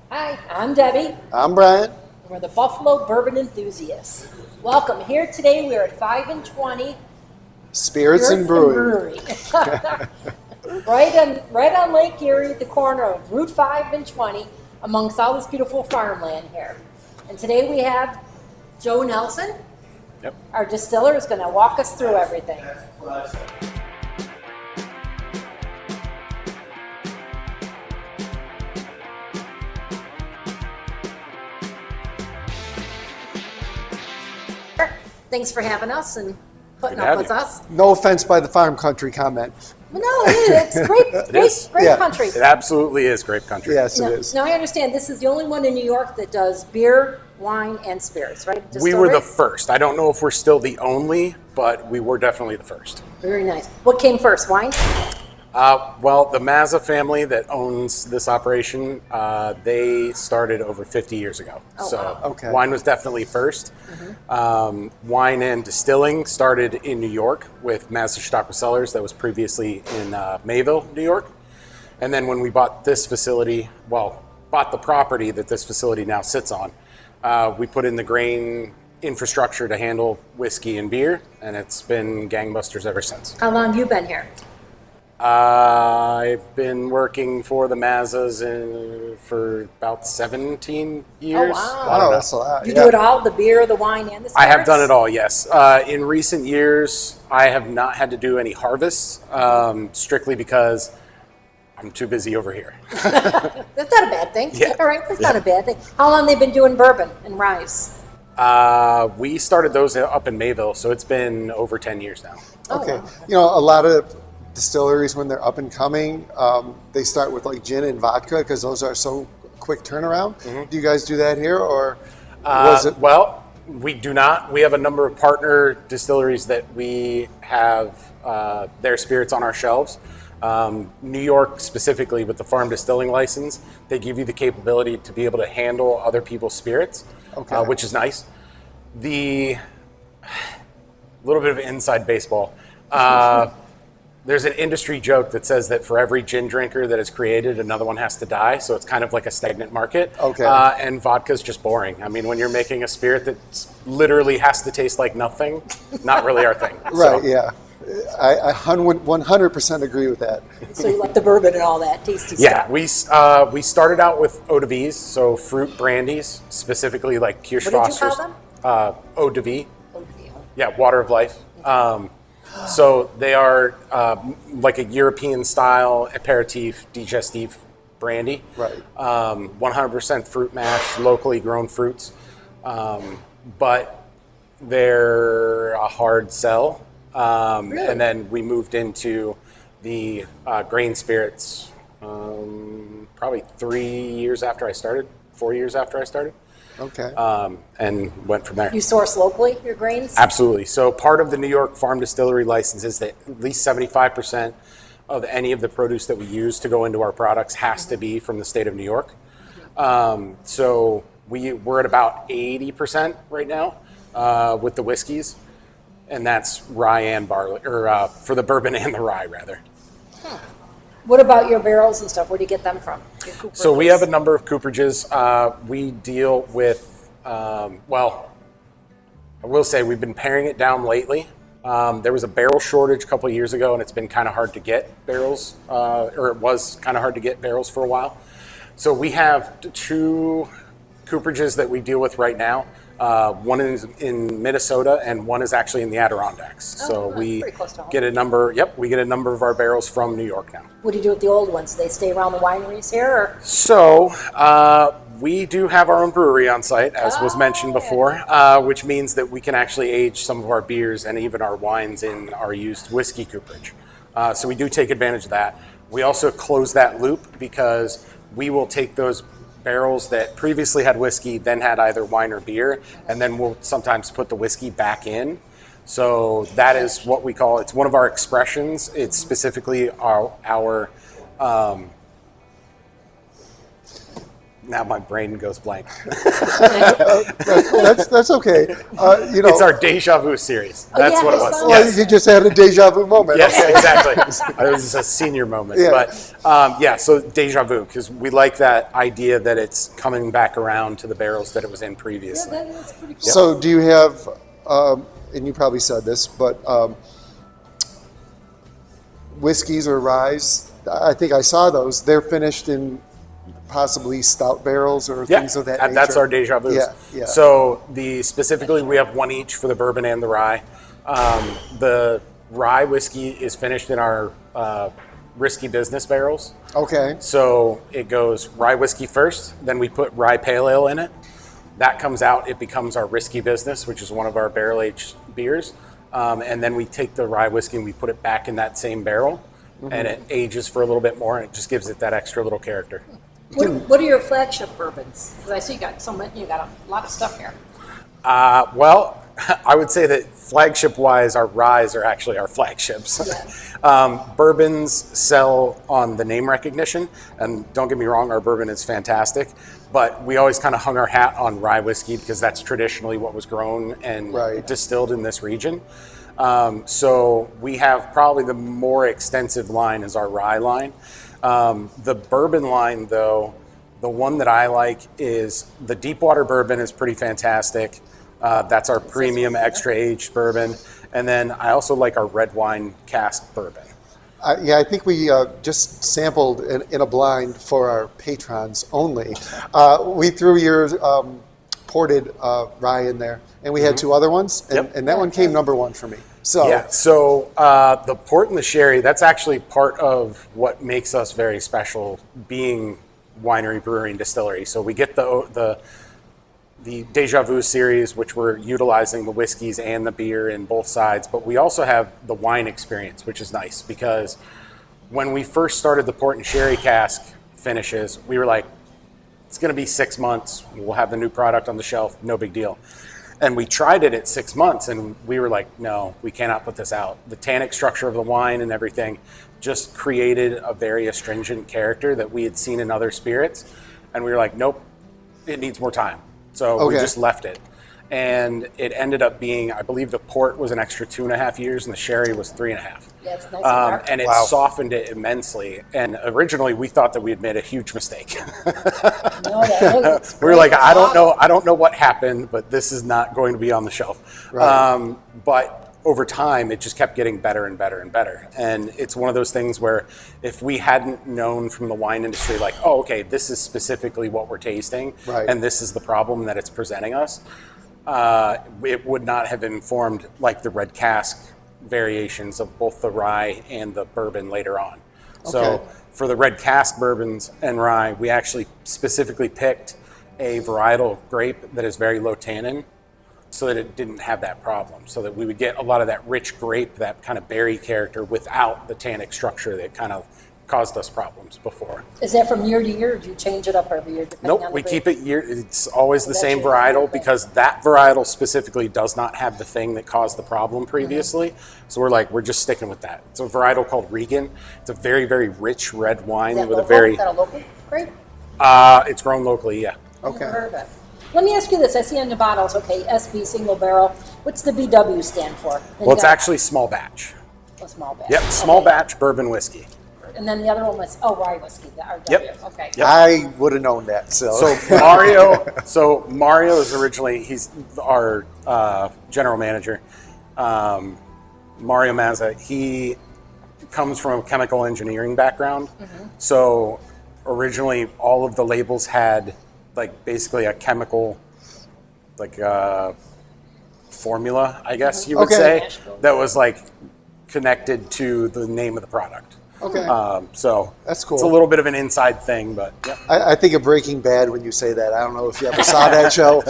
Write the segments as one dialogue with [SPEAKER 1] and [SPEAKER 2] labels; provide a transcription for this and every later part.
[SPEAKER 1] Hi, I'm Debbie.
[SPEAKER 2] I'm Brian.
[SPEAKER 1] We're the Buffalo Bourbon Enthusiasts. Welcome. Here today we are at 5 and 20
[SPEAKER 2] Spirits and Brewing.
[SPEAKER 1] Brewery. right on Lake Erie at the corner of Route 5 and 20 amongst all this beautiful farmland here. And today we have Joe Nelson.
[SPEAKER 3] Yep.
[SPEAKER 1] Our distiller is going to walk us through everything. Thanks for having us and putting up with us.
[SPEAKER 2] No offense by the farm country comment.
[SPEAKER 1] No, it's great country.
[SPEAKER 3] It absolutely is grape country.
[SPEAKER 2] Yes,
[SPEAKER 1] Now,
[SPEAKER 2] it is.
[SPEAKER 1] now I understand this is the only one in New York that does beer, wine, and spirits, right?
[SPEAKER 3] We were the
[SPEAKER 1] Distillery?
[SPEAKER 3] first. I don't know if we're still the only, but we were definitely the first.
[SPEAKER 1] Very nice. What came first, wine?
[SPEAKER 3] Well, the Mazza family that owns this operation, they started over 50 years ago.
[SPEAKER 1] Oh,
[SPEAKER 3] So
[SPEAKER 1] wow.
[SPEAKER 2] Okay.
[SPEAKER 3] wine was definitely first. Wine and distilling started in New York with Mazza Chautauqua Cellars that was previously in Mayville, New York. And then when we bought this facility, bought the property that this facility now sits on, we put in the grain infrastructure to handle whiskey and beer, and it's been gangbusters ever since.
[SPEAKER 1] How long have you been here?
[SPEAKER 3] I've been working for the Mazzas for about 17 years.
[SPEAKER 1] wow.
[SPEAKER 3] I don't know.
[SPEAKER 2] That's a lot.
[SPEAKER 1] You
[SPEAKER 2] yeah.
[SPEAKER 1] do it all, the beer, the wine, and the spirits?
[SPEAKER 3] I have done it all, yes. In recent years, I have not had to do any harvests, strictly because I'm too busy over here.
[SPEAKER 1] That's not a bad thing.
[SPEAKER 3] Yeah.
[SPEAKER 1] All right, that's not a bad thing. How long have they been doing bourbon and ryes?
[SPEAKER 3] We started those up in Mayville, so it's been over 10 years now.
[SPEAKER 2] Okay.
[SPEAKER 1] wow.
[SPEAKER 2] You know, a lot of distilleries, when they're up and coming, they start with like gin and vodka because those are so quick turnaround. Do you guys do that here, or was it?
[SPEAKER 3] Well, we do not. We have a number of partner distilleries that we have their spirits on our shelves. New York specifically, with the farm distilling license, they give you the capability to be able to handle other people's spirits,
[SPEAKER 2] Okay.
[SPEAKER 3] which is nice. The little bit of inside baseball. There's an industry joke that says that for every gin drinker that is created, another one has to die. So it's kind of like a stagnant market.
[SPEAKER 2] Okay.
[SPEAKER 3] And vodka's just boring. I mean, when you're making a spirit that literally has to taste like nothing, not really our thing.
[SPEAKER 2] Right.
[SPEAKER 3] So,
[SPEAKER 2] Yeah. I 100% agree with that.
[SPEAKER 1] So you like the bourbon and all that tasty
[SPEAKER 3] Yeah,
[SPEAKER 1] stuff.
[SPEAKER 3] we started out with eau de vies, so fruit brandies, specifically like Kirsch
[SPEAKER 1] What did you
[SPEAKER 3] Foster's.
[SPEAKER 1] call them?
[SPEAKER 3] Eau de vie.
[SPEAKER 1] Oh, dear.
[SPEAKER 3] Yeah, water of life. So they are like a European style aperitif digestif brandy.
[SPEAKER 2] Right.
[SPEAKER 3] 100% fruit mash, locally grown fruits. But they're a hard sell.
[SPEAKER 1] Really?
[SPEAKER 3] And then we moved into the grain spirits probably 4 years after I started.
[SPEAKER 2] Okay.
[SPEAKER 3] And went from there.
[SPEAKER 1] You source locally, your grains?
[SPEAKER 3] Absolutely. So part of the New York farm distillery license is that at least 75% of any of the produce that we use to go into our products has to be from the state of New York. So we're at about 80% right now with the whiskeys, and that's rye and barley, or for the bourbon and the rye rather.
[SPEAKER 1] What about your barrels and stuff? Where do you get them from? Your
[SPEAKER 3] So we
[SPEAKER 1] cooperages?
[SPEAKER 3] have a number of cooperages. We deal with, I will say we've been paring it down lately. There was a barrel shortage a couple of years ago, and it's been kind of hard to get barrels, or it was kind of hard to get barrels for a while. So we have 2 cooperages that we deal with right now. One is in Minnesota, and one is actually in the Adirondacks. So
[SPEAKER 1] that's
[SPEAKER 3] we
[SPEAKER 1] pretty close to home.
[SPEAKER 3] get a number. Yep, we get a number of our barrels from New York now.
[SPEAKER 1] What do you do with the old ones? Do they stay around the wineries here? Or?
[SPEAKER 3] So we do have our own brewery on site, as was mentioned before, which means that we can actually age some of our beers and even our wines in our used whiskey cooperage. So we do take advantage of that. We also close that loop because we will take those barrels that previously had whiskey, then had either wine or beer, and then we'll sometimes put the whiskey back in. So that is what we call, it's one of our expressions. It's specifically our Now my brain goes blank.
[SPEAKER 2] That's okay.
[SPEAKER 3] It's our Deja Vu series. That's
[SPEAKER 1] yeah,
[SPEAKER 3] what it
[SPEAKER 1] I
[SPEAKER 3] was.
[SPEAKER 1] saw
[SPEAKER 2] Well,
[SPEAKER 3] Yes.
[SPEAKER 2] you just had a deja vu moment.
[SPEAKER 3] Yes, exactly. It was a senior moment.
[SPEAKER 2] Yeah.
[SPEAKER 3] But so Deja Vu, because we like that idea that it's coming back around to the barrels that it was in
[SPEAKER 1] Yeah,
[SPEAKER 3] previously.
[SPEAKER 1] that's pretty cool.
[SPEAKER 2] So do you have, and you probably said this, but whiskeys or ryes, I think I saw those. They're finished in possibly stout barrels or things of that nature.
[SPEAKER 3] That's our Deja Vus.
[SPEAKER 2] Yeah.
[SPEAKER 3] So specifically, we have one each for the bourbon and the rye. The rye whiskey is finished in our risky business barrels.
[SPEAKER 2] Okay.
[SPEAKER 3] So it goes rye whiskey first, then we put rye pale ale in it. That comes out, it becomes our risky business, which is one of our barrel aged beers. And then we take the rye whiskey and we put it back in that same barrel, and it ages for a little bit more, and it just gives it that extra little character.
[SPEAKER 1] What are your flagship bourbons? Because I see you got you got a lot of stuff here.
[SPEAKER 3] Well, I would say that flagship-wise, our ryes are actually our flagships.
[SPEAKER 1] Yeah.
[SPEAKER 3] Bourbons sell on the name recognition, and don't get me wrong, our bourbon is fantastic, but we always kind of hung our hat on rye whiskey because that's traditionally what was grown and distilled in this region. So we have probably the more extensive line is our rye line. The bourbon line, though, the one that I like is the Deepwater bourbon is pretty fantastic. That's our premium extra aged bourbon. And then I also like our red wine cask bourbon.
[SPEAKER 2] I think we just sampled in a blind for our patrons only. We threw your ported rye in there, and we had two other ones, and that one came number one for me. So
[SPEAKER 3] the port and the sherry, that's actually part of what makes us very special being winery, brewery, and distillery. So we get the Deja Vu series, which we're utilizing the whiskeys and the beer in both sides, but we also have the wine experience, which is nice because when we first started the port and sherry cask finishes, we were like, it's going to be 6 months. We'll have the new product on the shelf. No big deal. And we tried it at 6 months and we were like, no, we cannot put this out. The tannic structure of the wine and everything just created a very astringent character that we had seen in other spirits. And we were like, nope, it needs more time. So we just left it. And it ended up being, I believe the port was an extra 2.5 years and the sherry was 3.5.
[SPEAKER 1] Yeah, it's nice
[SPEAKER 3] and it softened it immensely. And originally we thought that we had made a huge mistake. We were like, I don't know what happened, but this is not going to be on the shelf.
[SPEAKER 2] Right.
[SPEAKER 3] But over time, it just kept getting better and better and better. And it's one of those things where if we hadn't known from the wine industry, like, oh, okay, this is specifically what we're tasting, and this is the problem that it's presenting us, it would not have informed like the red cask variations of both the rye and the bourbon later on. So for the red cask bourbons and rye, we actually specifically picked a varietal grape that is very low tannin, so that it didn't have that problem, so that we would get a lot of that rich grape, that kind of berry character without the tannic structure that kind of caused us problems before.
[SPEAKER 1] Is that from year to year, or do you change it up every year?
[SPEAKER 3] Nope, we keep it year. It's always the same varietal because that varietal specifically does not have the thing that caused the problem previously. So we're just sticking with that. It's a varietal called Regan. It's a very, very rich red wine with a very.
[SPEAKER 1] Is that a local grape?
[SPEAKER 3] It's grown locally, yeah.
[SPEAKER 1] Okay. Never heard of it. Let me ask you this. I see on the bottles, SB single barrel. What's the BW stand for?
[SPEAKER 3] Well, it's actually small batch.
[SPEAKER 1] A small batch.
[SPEAKER 3] Yep, small batch bourbon whiskey.
[SPEAKER 1] And then the other one was rye whiskey. The RW.
[SPEAKER 3] Yep.
[SPEAKER 1] Okay.
[SPEAKER 3] Yep.
[SPEAKER 2] I would have known that. So
[SPEAKER 3] Mario is originally, he's our general manager. Mario Mazza. He comes from a chemical engineering background. So originally, all of the labels had like basically a chemical, like formula, I guess you would say, that was like connected to the name of the product. So
[SPEAKER 2] that's cool.
[SPEAKER 3] It's a little bit of an inside thing, but yeah.
[SPEAKER 2] I think of Breaking Bad when you say that. I don't know if you ever saw that show.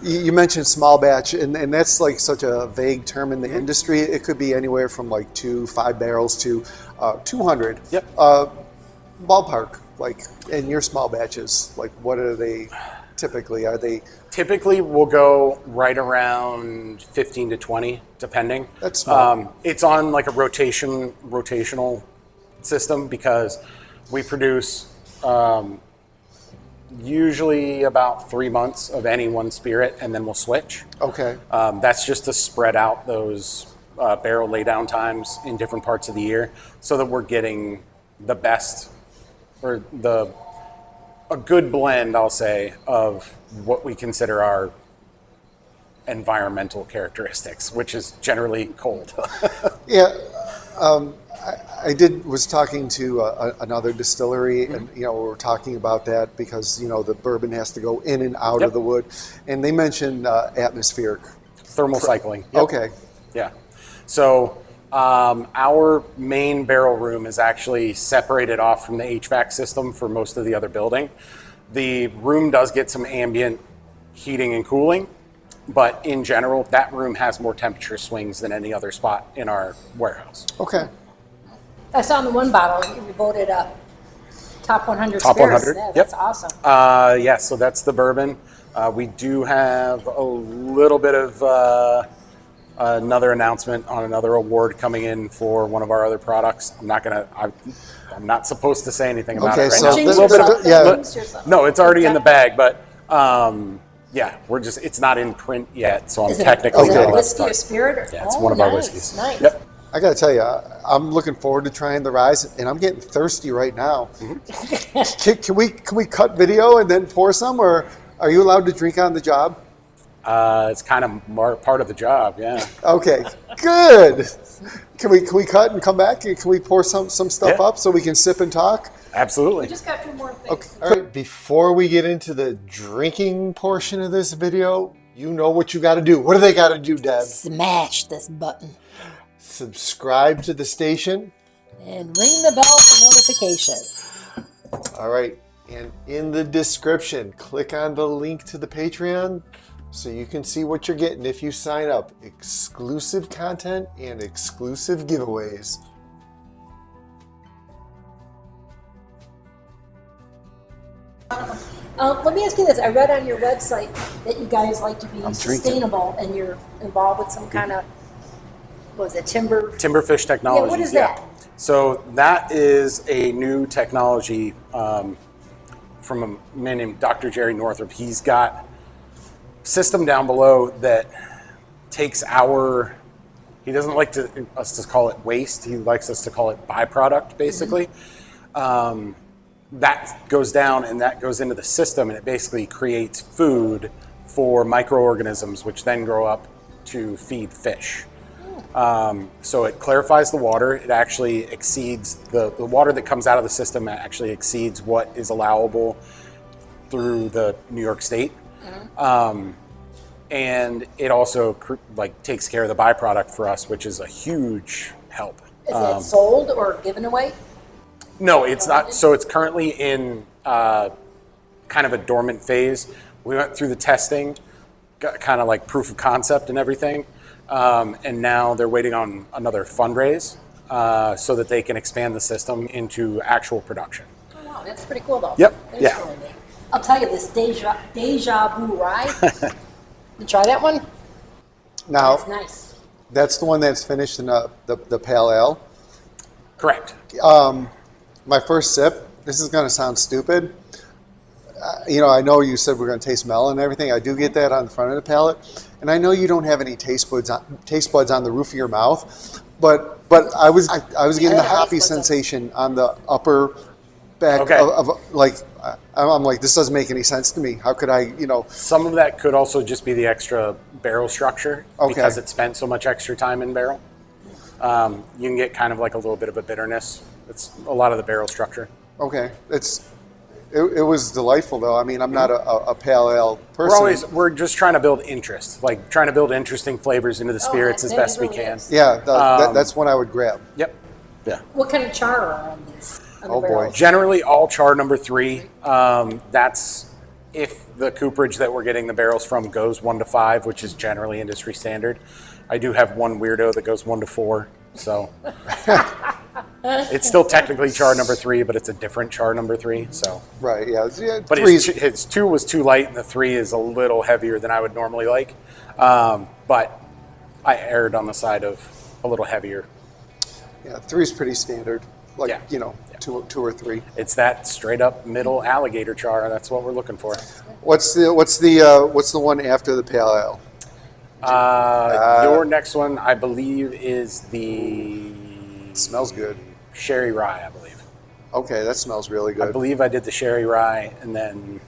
[SPEAKER 2] You mentioned small batch, and that's like such a vague term in the industry. It could be anywhere from like 5 barrels to 200.
[SPEAKER 3] Yep.
[SPEAKER 2] Ballpark, like in your small batches, like what are they typically? Are they?
[SPEAKER 3] Typically, we'll go right around 15 to 20, depending.
[SPEAKER 2] That's small.
[SPEAKER 3] It's on like a rotational system because we produce usually about 3 months of any one spirit, and then we'll switch.
[SPEAKER 2] Okay.
[SPEAKER 3] That's just to spread out those barrel laydown times in different parts of the year, so that we're getting the best, or a good blend, I'll say, of what we consider our environmental characteristics, which is generally cold.
[SPEAKER 2] Yeah. Was talking to another distillery, and we were talking about that because the bourbon has to go in and out
[SPEAKER 3] Yep.
[SPEAKER 2] of the wood, and they mentioned atmospheric
[SPEAKER 3] Thermal cycling. Yep.
[SPEAKER 2] Okay.
[SPEAKER 3] Yeah. So our main barrel room is actually separated off from the HVAC system for most of the other building. The room does get some ambient heating and cooling, but in general, that room has more temperature swings than any other spot in our warehouse.
[SPEAKER 2] Okay.
[SPEAKER 1] I saw in the one bottle you voted top 100
[SPEAKER 3] Top
[SPEAKER 1] spirits.
[SPEAKER 3] 100.
[SPEAKER 1] Yeah,
[SPEAKER 3] Yep.
[SPEAKER 1] that's awesome.
[SPEAKER 3] Yeah, so that's the bourbon. We do have a little bit of another announcement on another award coming in for one of our other products. I'm not supposed to say anything about
[SPEAKER 2] Okay,
[SPEAKER 3] it right
[SPEAKER 2] so
[SPEAKER 3] now.
[SPEAKER 1] Jinx
[SPEAKER 2] a little bit of-
[SPEAKER 1] yourself,
[SPEAKER 2] yeah.
[SPEAKER 1] don't jinx yourself.
[SPEAKER 3] No, it's already in the bag, but yeah, it's not in print yet, so I'm
[SPEAKER 1] Is it
[SPEAKER 3] technically
[SPEAKER 1] a
[SPEAKER 3] not allowed to
[SPEAKER 1] whiskey
[SPEAKER 3] talk.
[SPEAKER 1] or spirit? Or,
[SPEAKER 3] Yeah, it's one of our
[SPEAKER 1] nice,
[SPEAKER 3] whiskeys.
[SPEAKER 1] Nice.
[SPEAKER 3] Yep.
[SPEAKER 2] I got to tell you, I'm looking forward to trying the ryes, and I'm getting thirsty right now. Can we cut video and then pour some, or are you allowed to drink on the job?
[SPEAKER 3] It's kind of part of the job, yeah.
[SPEAKER 2] Okay, good. Can we cut and come back? And can we pour some stuff
[SPEAKER 3] Yeah.
[SPEAKER 2] up so we can sip and talk?
[SPEAKER 3] Absolutely.
[SPEAKER 1] We just got two more things.
[SPEAKER 2] Okay. All right. Before we get into the drinking portion of this video, you know what you got to do. What do they got to do, Deb?
[SPEAKER 1] Smash this button
[SPEAKER 2] Subscribe to the station.
[SPEAKER 1] and ring the bell for notification.
[SPEAKER 2] All right. And in the description, click on the link to the Patreon so you can see what you're getting if you sign up. Exclusive content and exclusive giveaways.
[SPEAKER 1] Let me ask you this. I read on your website that you guys like to be
[SPEAKER 3] drinking.
[SPEAKER 1] sustainable and you're involved with some kind of, what was it, timber?
[SPEAKER 3] Timberfish technology.
[SPEAKER 1] Yeah, what is that?
[SPEAKER 3] So that is a new technology from a man named Dr. Jerry Northrup. He's got a system down below that takes he doesn't like us to call it waste. He likes us to call it byproduct, basically. That goes down and that goes into the system, and it basically creates food for microorganisms, which then grow up to feed fish. So it clarifies the water. It actually exceeds the water that comes out of the system actually exceeds what is allowable through the New York State. And it also takes care of the byproduct for us, which is a huge help.
[SPEAKER 1] Is it sold or given away?
[SPEAKER 3] No, it's not. So it's currently in kind of a dormant phase. We went through the testing, got kind of like proof of concept and everything. And now they're waiting on another fundraise so that they can expand the system into actual production.
[SPEAKER 1] Oh, wow, that's pretty cool, though.
[SPEAKER 3] Yep,
[SPEAKER 1] That's
[SPEAKER 3] yeah.
[SPEAKER 1] really neat. I'll tell you this deja vu rye. You try that one?
[SPEAKER 2] Now,
[SPEAKER 1] That's nice.
[SPEAKER 2] that's the one that's finished in the pale ale.
[SPEAKER 3] Correct.
[SPEAKER 2] My first sip, this is going to sound stupid. I know you said we're going to taste melon and everything. I do get that on the front of the palate. And I know you don't have any taste buds on the roof of your mouth, but I was getting the hoppy sensation on the upper back
[SPEAKER 3] Okay.
[SPEAKER 2] I'm like, this doesn't make any sense to me. How could I,
[SPEAKER 3] Some of that could also just be the extra barrel structure because it spent so much extra time in barrel. You can get kind of like a little bit of a bitterness. It's a lot of the barrel structure.
[SPEAKER 2] okay. It was delightful though. I mean, I'm not a pale ale person.
[SPEAKER 3] We're just trying to build interest, like trying to build interesting flavors into the spirits as
[SPEAKER 1] that
[SPEAKER 3] best we
[SPEAKER 1] really
[SPEAKER 3] can.
[SPEAKER 1] is.
[SPEAKER 2] Yeah, that's one I would grab.
[SPEAKER 3] Yep. Yeah.
[SPEAKER 1] What kind of char are on these? On the
[SPEAKER 2] Oh, boy.
[SPEAKER 1] barrels?
[SPEAKER 3] Generally, all char number 3. That's if the cooperage that we're getting the barrels from goes 1 to 5, which is generally industry standard. I do have one weirdo that goes 1 to 4, so it's still technically char number 3, but it's a different char number 3. So,
[SPEAKER 2] Right, yeah.
[SPEAKER 3] but
[SPEAKER 2] threes-
[SPEAKER 3] his 2 was too light, and the 3 is a little heavier than I would normally like. But I erred on the side of a little heavier.
[SPEAKER 2] Yeah, 3's pretty standard. like
[SPEAKER 3] Yeah.
[SPEAKER 2] you know, two or three.
[SPEAKER 3] It's that straight up middle alligator char. That's what we're looking for.
[SPEAKER 2] What's the one after the pale ale?
[SPEAKER 3] Your next one, I believe, is the
[SPEAKER 2] It smells good.
[SPEAKER 3] sherry rye, I believe.
[SPEAKER 2] Okay, that smells really
[SPEAKER 3] I
[SPEAKER 2] good.
[SPEAKER 3] believe I did the sherry rye and then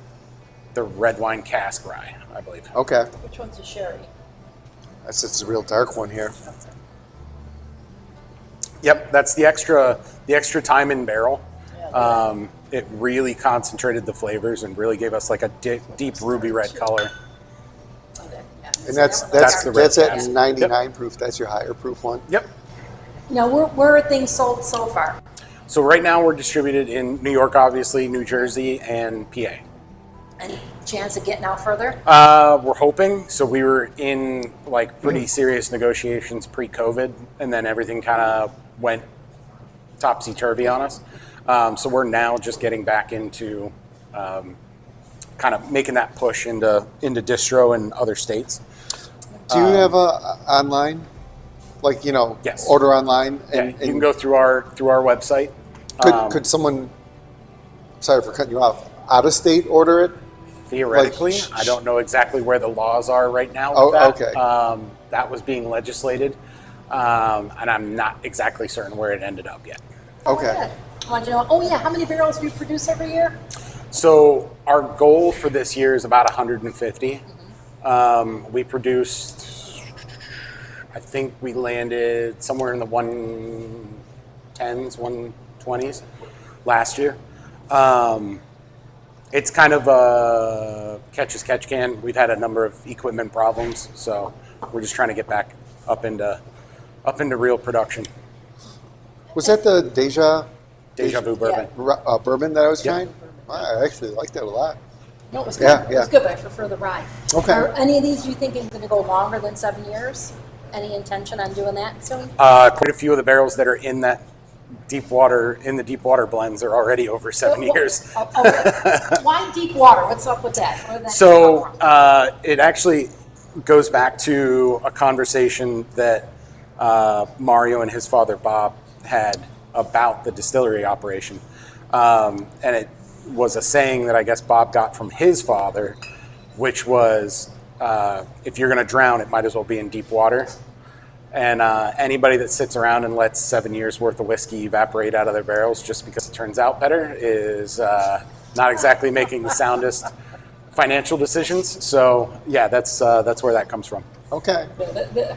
[SPEAKER 3] the red wine cask rye, I believe.
[SPEAKER 2] Okay,
[SPEAKER 1] Which one's a sherry?
[SPEAKER 2] it's a real dark one here.
[SPEAKER 3] Yep, that's the extra time in barrel.
[SPEAKER 1] Yeah,
[SPEAKER 3] It really concentrated the flavors and really gave us like a deep ruby red color.
[SPEAKER 1] Okay, yeah.
[SPEAKER 2] And that's
[SPEAKER 3] the red
[SPEAKER 2] at
[SPEAKER 3] cask.
[SPEAKER 2] 99 proof. That's your higher proof one.
[SPEAKER 3] Yep.
[SPEAKER 1] Now, where are things sold so far?
[SPEAKER 3] So right now we're distributed in New York, obviously, New Jersey, and PA.
[SPEAKER 1] Any chance of getting out further?
[SPEAKER 3] We're hoping. So we were in like pretty serious negotiations pre-COVID, and then everything kind of went topsy-turvy on us. So we're now just getting back into kind of making that push into distro in other states.
[SPEAKER 2] Do you have a online, like
[SPEAKER 3] Yes.
[SPEAKER 2] order online?
[SPEAKER 3] Yeah, you can go through our website.
[SPEAKER 2] Could someone? Sorry for cutting you off. Out of state order it?
[SPEAKER 3] Theoretically,
[SPEAKER 2] Like,
[SPEAKER 3] I don't know exactly where the laws are right now with
[SPEAKER 2] Oh,
[SPEAKER 3] that.
[SPEAKER 2] okay.
[SPEAKER 3] That was being legislated, and I'm not exactly certain where it ended up yet.
[SPEAKER 2] Okay.
[SPEAKER 1] I want to know. Oh yeah, how many barrels do you produce every year?
[SPEAKER 3] So our goal for this year is about 150. We produced, I think we landed somewhere in the 110s, 120s last year. It's kind of a catch as catch can. We've had a number of equipment problems, so we're just trying to get back up into real production.
[SPEAKER 2] Was that the Deja
[SPEAKER 3] Deja vu bourbon.
[SPEAKER 2] bourbon that I was
[SPEAKER 3] Yep.
[SPEAKER 2] trying? I actually liked that a lot.
[SPEAKER 1] No, it was good.
[SPEAKER 2] Yeah,
[SPEAKER 1] It was
[SPEAKER 2] yeah.
[SPEAKER 1] good, but I prefer the rye.
[SPEAKER 2] Okay.
[SPEAKER 1] Are any of these you think is going to go longer than 7 years? Any intention on doing that soon?
[SPEAKER 3] Quite a few of the barrels that are in the deep water blends are already over 7 years.
[SPEAKER 1] Okay. Why deep water? What's up with that? Where did that
[SPEAKER 3] So
[SPEAKER 1] come from?
[SPEAKER 3] it actually goes back to a conversation that Mario and his father Bob had about the distillery operation, and it was a saying that I guess Bob got from his father, which was, if you're going to drown, it might as well be in deep water. And anybody that sits around and lets 7 years worth of whiskey evaporate out of their barrels just because it turns out better is not exactly making the soundest financial decisions. So yeah, that's where that comes from.
[SPEAKER 2] Okay.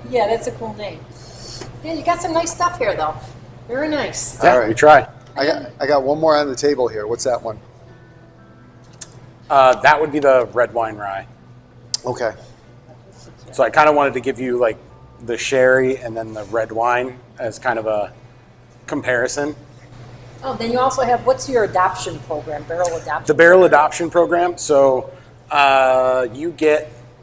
[SPEAKER 1] Yeah, that's a cool name. Yeah, you got some nice stuff here, though. Very nice.
[SPEAKER 3] Yeah,
[SPEAKER 2] All right.
[SPEAKER 3] we try.
[SPEAKER 2] I got one more on the table here. What's that one?
[SPEAKER 3] That would be the red wine rye.
[SPEAKER 2] Okay.
[SPEAKER 3] So I kind of wanted to give you like the sherry and then the red wine as kind of a comparison.
[SPEAKER 1] Oh, then you also have, what's your adoption program, barrel adoption?
[SPEAKER 3] The barrel adoption program. So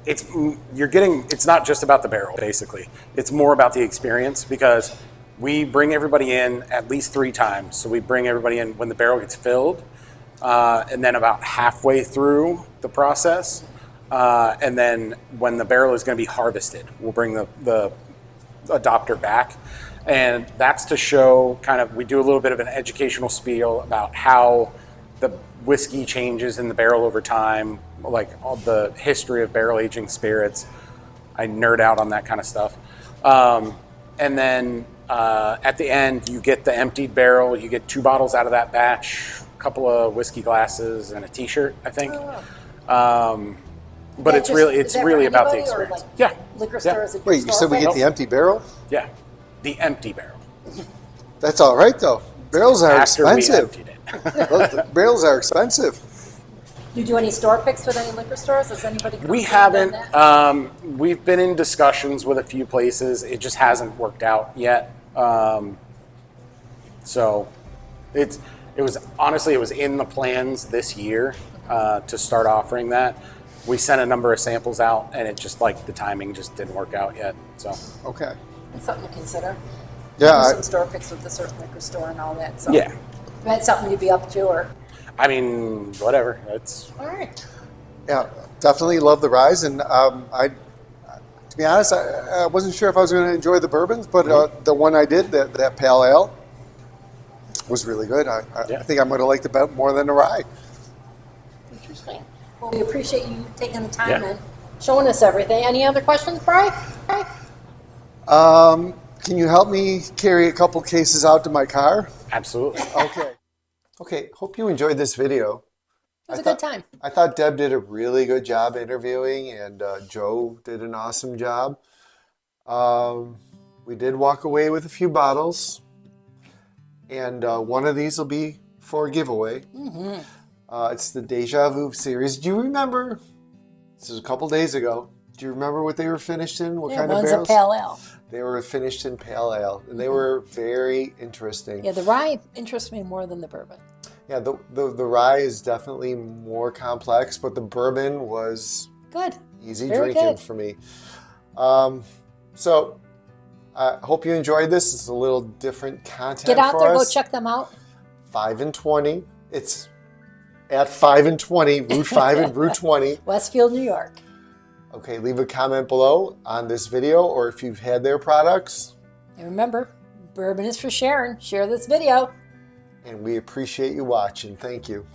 [SPEAKER 3] it's not just about the barrel, basically. It's more about the experience because we bring everybody in at least 3 times. So we bring everybody in when the barrel gets filled, and then about halfway through the process, and then when the barrel is going to be harvested, we'll bring the adopter back. And that's to show we do a little bit of an educational spiel about how the whiskey changes in the barrel over time, like all the history of barrel aging spirits. I nerd out on that kind of stuff. And then at the end, you get the emptied barrel. You get 2 bottles out of that batch, a couple of whiskey glasses, and a T-shirt, I think. But it's really about the experience. Yeah.
[SPEAKER 1] Liquor
[SPEAKER 3] Yeah.
[SPEAKER 1] stores.
[SPEAKER 2] Wait, you said we get the empty barrel?
[SPEAKER 3] Yeah. The empty barrel.
[SPEAKER 2] That's all right though. Barrels are
[SPEAKER 3] After we
[SPEAKER 2] expensive.
[SPEAKER 3] emptied it.
[SPEAKER 2] Those barrels are expensive.
[SPEAKER 1] Do you do any store picks with any liquor stores? Has anybody?
[SPEAKER 3] We
[SPEAKER 1] come to you and
[SPEAKER 3] haven't.
[SPEAKER 1] done that?
[SPEAKER 3] We've been in discussions with a few places. It just hasn't worked out yet. So it was in the plans this year to start offering that. We sent a number of samples out, and it just the timing just didn't work out yet. So
[SPEAKER 2] Okay.
[SPEAKER 1] That's something to consider.
[SPEAKER 2] Yeah.
[SPEAKER 1] Do some store picks with the certain liquor store and all that. So
[SPEAKER 3] yeah,
[SPEAKER 1] that's something you'd be up to, or
[SPEAKER 3] I mean, whatever. It's
[SPEAKER 1] all right.
[SPEAKER 2] Yeah, definitely love the ryes, and to be honest, I wasn't sure if I was going to enjoy the bourbons, but the one I did, that pale ale, was really good. I
[SPEAKER 3] Yeah.
[SPEAKER 2] think I might have liked it more than the rye.
[SPEAKER 1] Interesting. Well, we appreciate you taking the time
[SPEAKER 3] Yeah.
[SPEAKER 1] and showing us everything. Any other questions, Bri?
[SPEAKER 2] Can you help me carry a couple cases out to my car?
[SPEAKER 3] Absolutely.
[SPEAKER 2] Okay. Okay, hope you enjoyed this video.
[SPEAKER 1] It was a good time.
[SPEAKER 2] I thought Deb did a really good job interviewing, and Joe did an awesome job. We did walk away with a few bottles, and one of these will be for a giveaway. It's the Deja Vu series. Do you remember? This is a couple days ago. Do you remember what they were finished in? What kind of
[SPEAKER 1] one's
[SPEAKER 2] barrels?
[SPEAKER 1] a pale ale.
[SPEAKER 2] They were finished in pale ale, and they were very interesting.
[SPEAKER 1] Yeah, the rye interests me more than the bourbon.
[SPEAKER 2] Yeah, the rye is definitely more complex, but the bourbon was
[SPEAKER 1] Good.
[SPEAKER 2] easy
[SPEAKER 1] Very
[SPEAKER 2] drinking
[SPEAKER 1] good.
[SPEAKER 2] for me. So I hope you enjoyed this. It's a little different content
[SPEAKER 1] Get out
[SPEAKER 2] for
[SPEAKER 1] there, go
[SPEAKER 2] us.
[SPEAKER 1] check them out.
[SPEAKER 2] 5 and 20. It's at 5 and 20, Route 5 and Route 20.
[SPEAKER 1] Westfield, New York.
[SPEAKER 2] Okay, leave a comment below on this video, or if you've had their products.
[SPEAKER 1] And remember, bourbon is for sharing. Share this video.
[SPEAKER 2] And we appreciate you watching. Thank you.